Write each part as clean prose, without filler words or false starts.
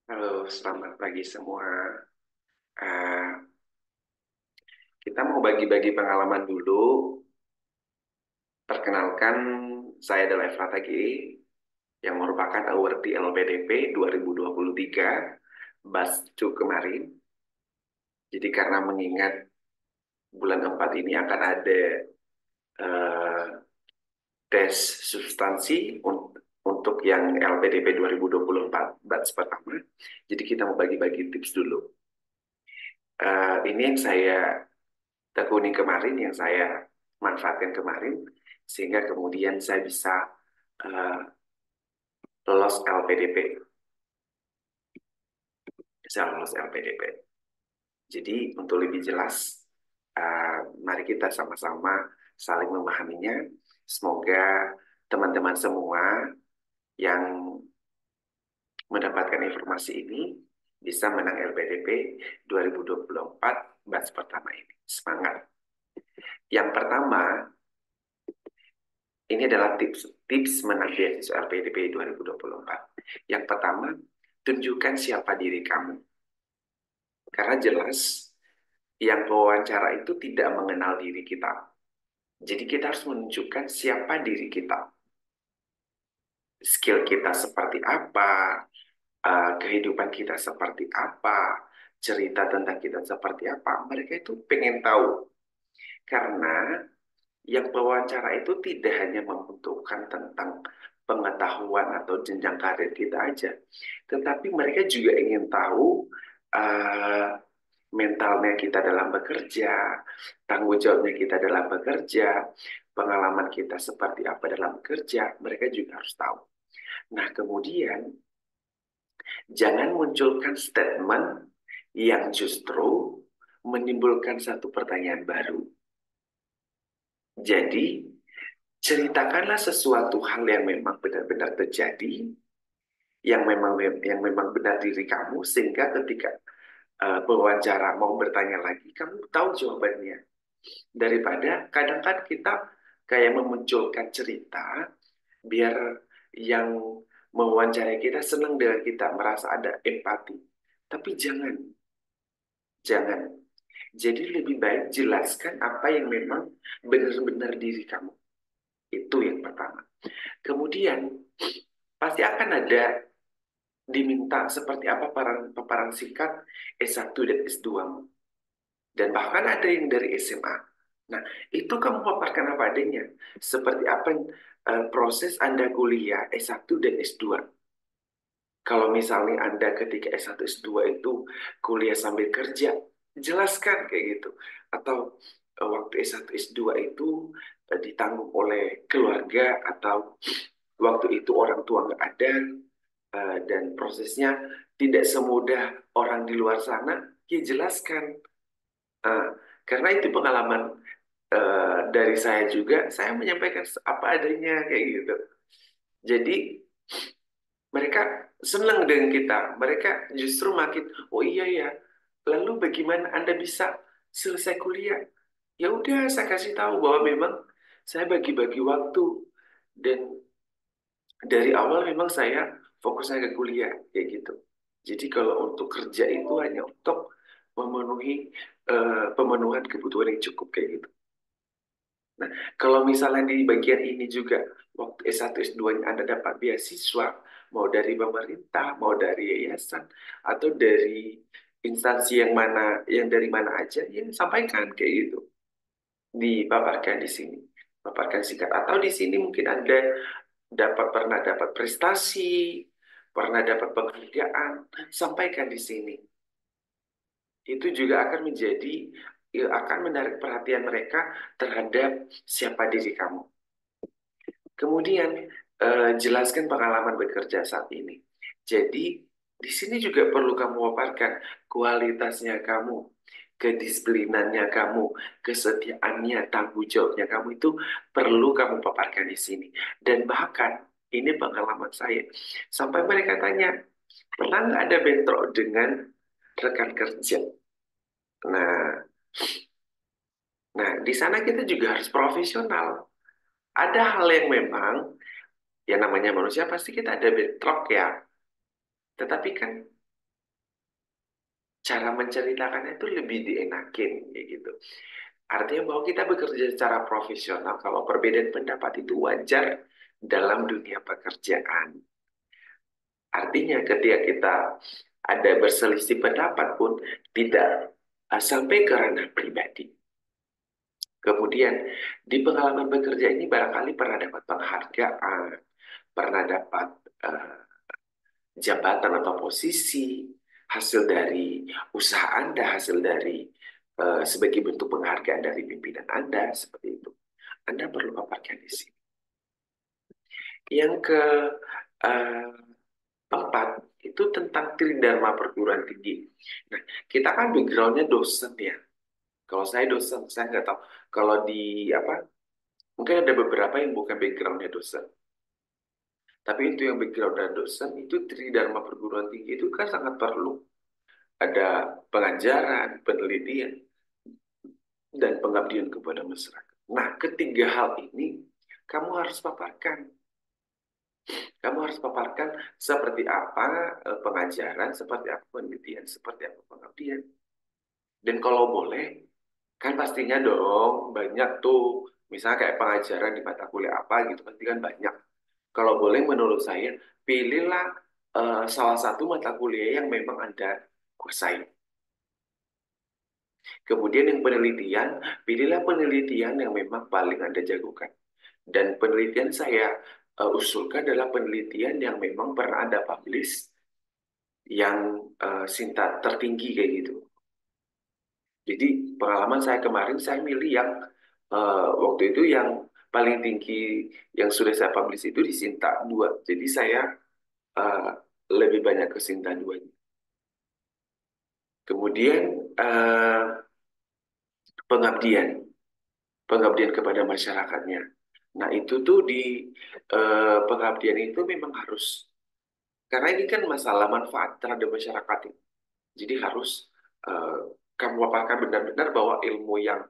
Halo, selamat pagi semua. Eh, kita mau bagi-bagi pengalaman dulu. Perkenalkan, saya adalah Efrat Tagi, yang merupakan award di LPDP 2023, Bascu kemarin. Jadi karena mengingat bulan 4 ini akan ada eh, tes substansi untuk yang LPDP 2024, batch pertama. Jadi kita mau bagi-bagi tips dulu. Ini yang saya tekuni kemarin, yang saya manfaatkan kemarin, sehingga kemudian saya bisa eh, lolos LPDP, bisa lolos LPDP. Jadi untuk lebih jelas, mari kita sama-sama saling memahaminya. Semoga teman-teman semua yang mendapatkan informasi ini bisa menang LPDP 2024 batch pertama ini. Semangat! Yang pertama, ini adalah tips menang beasiswa LPDP 2024. Yang pertama, tunjukkan siapa diri kamu. Karena jelas, yang wawancara itu tidak mengenal diri kita. Jadi kita harus menunjukkan siapa diri kita. Skill kita seperti apa, kehidupan kita seperti apa, cerita tentang kita seperti apa. Mereka itu pengen tahu. Karena yang pewawancara itu tidak hanya membutuhkan tentang pengetahuan atau jenjang karir kita aja, tetapi mereka juga ingin tahu uh, mentalnya kita dalam bekerja, tanggung jawabnya kita dalam bekerja, pengalaman kita seperti apa dalam bekerja, mereka juga harus tahu. Nah, kemudian jangan munculkan statement yang justru menimbulkan satu pertanyaan baru. Jadi, ceritakanlah sesuatu hal yang memang benar-benar terjadi, yang memang benar diri kamu, sehingga ketika pewawancara mau bertanya lagi, kamu tahu jawabannya. Daripada kadang kan kita kayak memunculkan cerita, biar yang mewawancarai kita senang dengan kita, merasa ada empati. Tapi jangan, jangan. Jadi lebih baik jelaskan apa yang memang benar-benar diri kamu. Itu yang pertama. Kemudian, pasti akan ada diminta seperti apa paparan singkat S1 dan S2. Dan bahkan ada yang dari SMA. Nah, itu kamu paparkan apa adanya. Seperti apa proses Anda kuliah S1 dan S2. Kalau misalnya Anda ketika S1, S2 itu kuliah sambil kerja, jelaskan kayak gitu. Atau waktu S1, S2 itu ditanggung oleh keluarga, atau waktu itu orang tua nggak ada, dan prosesnya tidak semudah orang di luar sana, ya jelaskan. Eh, karena itu pengalaman dari saya juga, saya menyampaikan apa adanya kayak gitu. Jadi mereka senang dengan kita, mereka justru makin, oh iya ya, lalu bagaimana Anda bisa selesai kuliah? Ya udah, saya kasih tahu bahwa memang saya bagi-bagi waktu, dan dari awal memang saya fokusnya ke kuliah kayak gitu. Jadi kalau untuk kerja itu hanya untuk memenuhi pemenuhan kebutuhan yang cukup kayak gitu. Nah, kalau misalnya di bagian ini juga waktu S1 S2-nya Anda dapat beasiswa, mau dari pemerintah, mau dari yayasan, atau dari instansi yang mana, yang dari mana aja, ya sampaikan kayak gitu. Dipaparkan di sini. Paparkan singkat. Atau di sini mungkin Anda pernah dapat prestasi, pernah dapat penghargaan, sampaikan di sini. Itu juga akan menjadi, akan menarik perhatian mereka terhadap siapa diri kamu. Kemudian jelaskan pengalaman bekerja saat ini. Jadi di sini juga perlu kamu paparkan kualitasnya kamu, kedisiplinannya kamu, kesetiaannya, tanggung jawabnya kamu, itu perlu kamu paparkan di sini. Dan bahkan ini pengalaman saya, sampai mereka tanya, pernah nggak ada bentrok dengan rekan kerja? Nah, nah di sana kita juga harus profesional. Ada hal yang memang, ya namanya manusia pasti kita ada bentrok ya. Tetapi kan cara menceritakannya itu lebih dienakin, kayak gitu. Artinya bahwa kita bekerja secara profesional, kalau perbedaan pendapat itu wajar dalam dunia pekerjaan. Artinya ketika kita ada berselisih pendapat pun tidak sampai ke ranah pribadi. Kemudian di pengalaman bekerja ini barangkali pernah dapat penghargaan, pernah dapat eh, jabatan atau posisi, hasil dari usaha Anda, hasil dari sebagai bentuk penghargaan dari pimpinan Anda, seperti itu. Anda perlu paparkan di sini. Yang ke eh, empat, itu tentang tridharma perguruan tinggi. Nah, kita kan backgroundnya dosen ya. Kalau saya dosen, saya nggak tahu. Kalau di apa, mungkin ada beberapa yang bukan backgroundnya dosen. Tapi itu yang background dan dosen, itu tridharma perguruan tinggi itu kan sangat perlu. Ada pengajaran, penelitian, dan pengabdian kepada masyarakat. Nah, ketiga hal ini kamu harus paparkan. Kamu harus paparkan seperti apa pengajaran, seperti apa penelitian, seperti apa pengabdian. Dan kalau boleh, kan pastinya dong banyak tuh, misalnya kayak pengajaran di mata kuliah apa gitu, pasti kan banyak. Kalau boleh menurut saya, pilihlah salah satu mata kuliah yang memang Anda kuasai. Kemudian yang penelitian, pilihlah penelitian yang memang paling Anda jagokan. Dan penelitian saya usulkan adalah penelitian yang memang pernah Anda publish, yang singkat tertinggi kayak gitu. Jadi pengalaman saya kemarin, saya milih yang waktu itu yang paling tinggi yang sudah saya publish itu di Sinta 2. Jadi saya eh, lebih banyak ke Sinta 2. Kemudian eh, pengabdian, pengabdian kepada masyarakatnya. Nah itu tuh di pengabdian itu memang harus, karena ini kan masalah manfaat terhadap masyarakat. Jadi harus eh, kamu paparkan benar-benar bahwa ilmu yang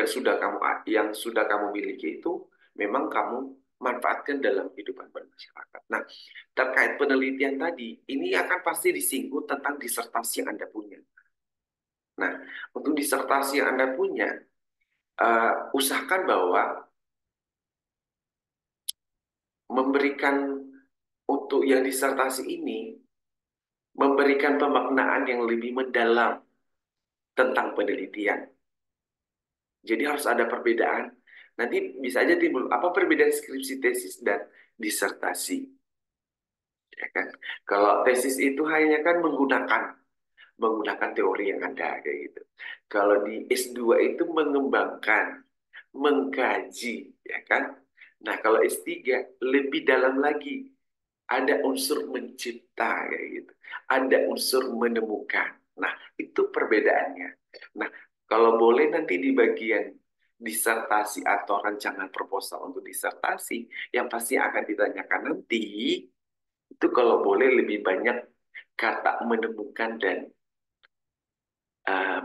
sudah kamu miliki itu memang kamu manfaatkan dalam kehidupan bermasyarakat. Nah, terkait penelitian tadi, ini akan pasti disinggung tentang disertasi yang Anda punya. Nah, untuk disertasi yang Anda punya, usahakan bahwa memberikan untuk yang disertasi ini memberikan pemaknaan yang lebih mendalam tentang penelitian. Jadi harus ada perbedaan. Nanti bisa aja timbul apa perbedaan skripsi, tesis, dan disertasi. Ya kan? Kalau tesis itu hanya kan menggunakan teori yang ada kayak gitu. Kalau di S2 itu mengembangkan, mengkaji, ya kan? Nah, kalau S3 lebih dalam lagi, ada unsur mencipta kayak gitu. Ada unsur menemukan. Nah, itu perbedaannya. Nah, kalau boleh nanti di bagian disertasi atau rancangan proposal untuk disertasi yang pasti akan ditanyakan nanti, itu kalau boleh lebih banyak kata menemukan dan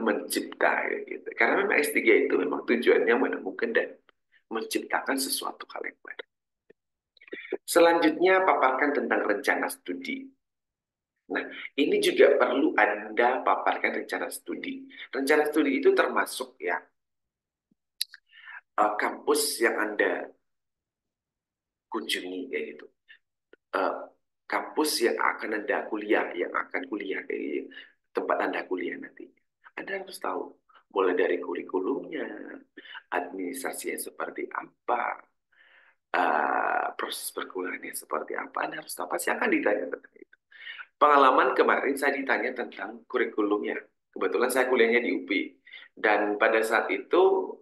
mencipta kayak gitu. Karena memang S3 itu memang tujuannya menemukan dan menciptakan sesuatu hal yang baru. Selanjutnya paparkan tentang rencana studi. Nah, ini juga perlu Anda paparkan rencana studi. Rencana studi itu termasuk ya kampus yang Anda kunjungi kayak gitu. Eh, Kampus yang akan Anda kuliah, yang akan kuliah kayak gitu. Tempat Anda kuliah nanti. Anda harus tahu mulai dari kurikulumnya, administrasinya seperti apa, proses perkuliahannya seperti apa. Anda harus tahu, pasti akan ditanya tentang itu. Pengalaman kemarin saya ditanya tentang kurikulumnya. Kebetulan saya kuliahnya di UP. Dan pada saat itu,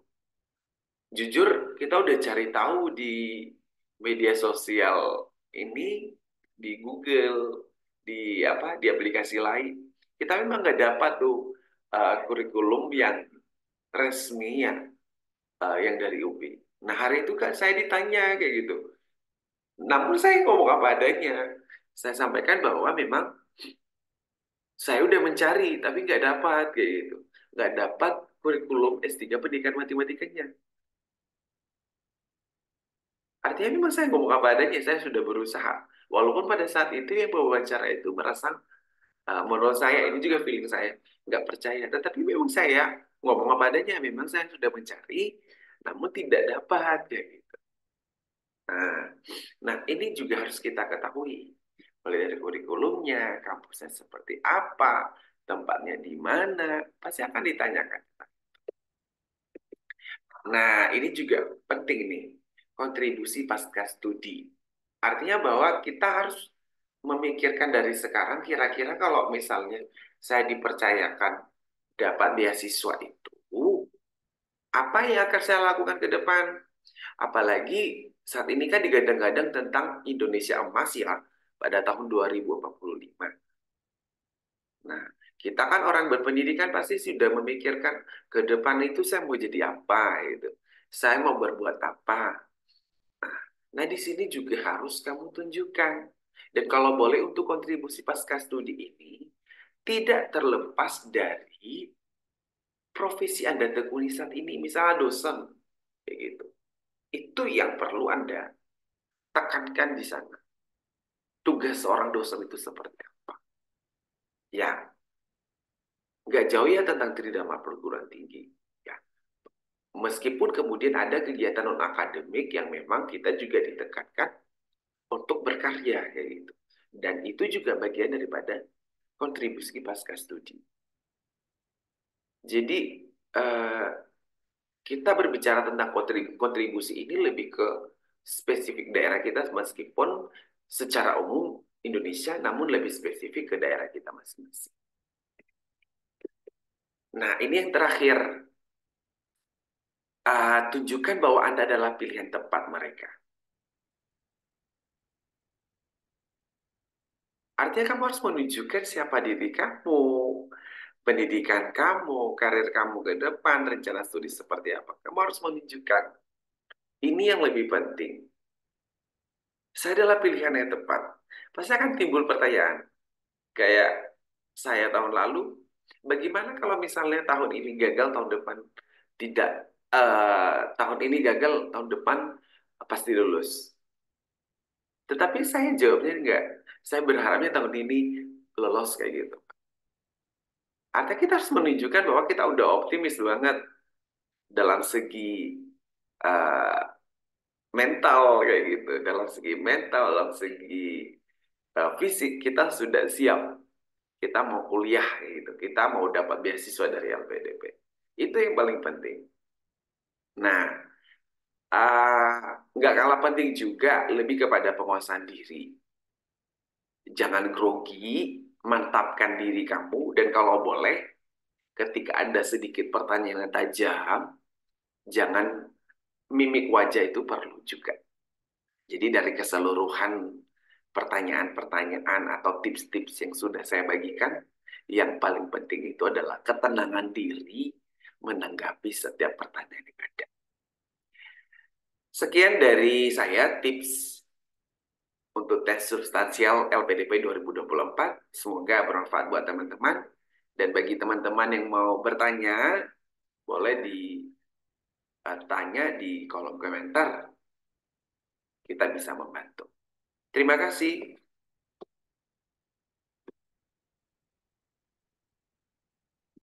jujur, kita udah cari tahu di media sosial ini, di Google, di di aplikasi lain. Kita memang nggak dapat tuh kurikulum yang resmi yang dari UP. Nah, hari itu kan saya ditanya kayak gitu. Namun saya ngomong apa adanya. Saya sampaikan bahwa memang saya udah mencari, tapi nggak dapat kayak gitu. Nggak dapat kurikulum S3 pendidikan matematikanya. Artinya memang saya ngomong apa adanya, saya sudah berusaha. Walaupun pada saat itu yang wawancara itu merasa Menurut saya, ini juga feeling saya, nggak percaya. Tetapi memang saya ngomong apa adanya, memang saya sudah mencari, namun tidak dapat. Kayak gitu. Nah, nah, ini juga harus kita ketahui. Mulai dari kurikulumnya, kampusnya seperti apa, tempatnya di mana, pasti akan ditanyakan. Nah, ini juga penting nih, kontribusi pasca studi. Artinya bahwa kita harus memikirkan dari sekarang, kira-kira kalau misalnya saya dipercayakan dapat beasiswa itu, apa yang akan saya lakukan ke depan? Apalagi saat ini kan digadang-gadang tentang Indonesia emas ya, pada tahun 2045. Nah, kita kan orang berpendidikan pasti sudah memikirkan ke depan itu saya mau jadi apa gitu. Saya mau berbuat apa. Nah, di sini juga harus kamu tunjukkan. Dan kalau boleh untuk kontribusi pasca studi ini, tidak terlepas dari profesi Anda tekuni saat ini. Misalnya dosen, kayak gitu. Itu yang perlu Anda tekankan di sana. Tugas seorang dosen itu seperti apa? Ya, nggak jauh ya tentang tridharma perguruan tinggi. Ya, meskipun kemudian ada kegiatan non-akademik yang memang kita juga ditekankan untuk berkarya, kayak gitu. Dan itu juga bagian daripada kontribusi pasca studi. Jadi, eh, kita berbicara tentang kontribusi ini lebih ke spesifik daerah kita meskipun secara umum Indonesia, namun lebih spesifik ke daerah kita masing-masing. Nah, ini yang terakhir. Tunjukkan bahwa Anda adalah pilihan tepat mereka. Artinya kamu harus menunjukkan siapa diri kamu, pendidikan kamu, karir kamu ke depan, rencana studi seperti apa. Kamu harus menunjukkan. Ini yang lebih penting. Saya adalah pilihan yang tepat. Pasti akan timbul pertanyaan. Kayak saya tahun lalu, bagaimana kalau misalnya tahun ini gagal, tahun depan tidak, tahun ini gagal, tahun depan pasti lulus. Tetapi saya jawabnya enggak. Saya berharapnya tahun ini lolos kayak gitu. Artinya kita harus menunjukkan bahwa kita udah optimis banget dalam segi uh, mental kayak gitu. Dalam segi mental, dalam segi fisik kita sudah siap. Kita mau kuliah kayak gitu. Kita mau dapat beasiswa dari LPDP. Itu yang paling penting. Nah, nggak kalah penting juga lebih kepada penguasaan diri. Jangan grogi, mantapkan diri kamu, dan kalau boleh, ketika ada sedikit pertanyaan yang tajam, jangan mimik wajah itu perlu juga. Jadi dari keseluruhan pertanyaan-pertanyaan atau tips-tips yang sudah saya bagikan, yang paling penting itu adalah ketenangan diri menanggapi setiap pertanyaan yang ada. Sekian dari saya tips untuk tes substansial LPDP 2024. Semoga bermanfaat buat teman-teman. Dan bagi teman-teman yang mau bertanya, boleh ditanya di kolom komentar. Kita bisa membantu. Terima kasih.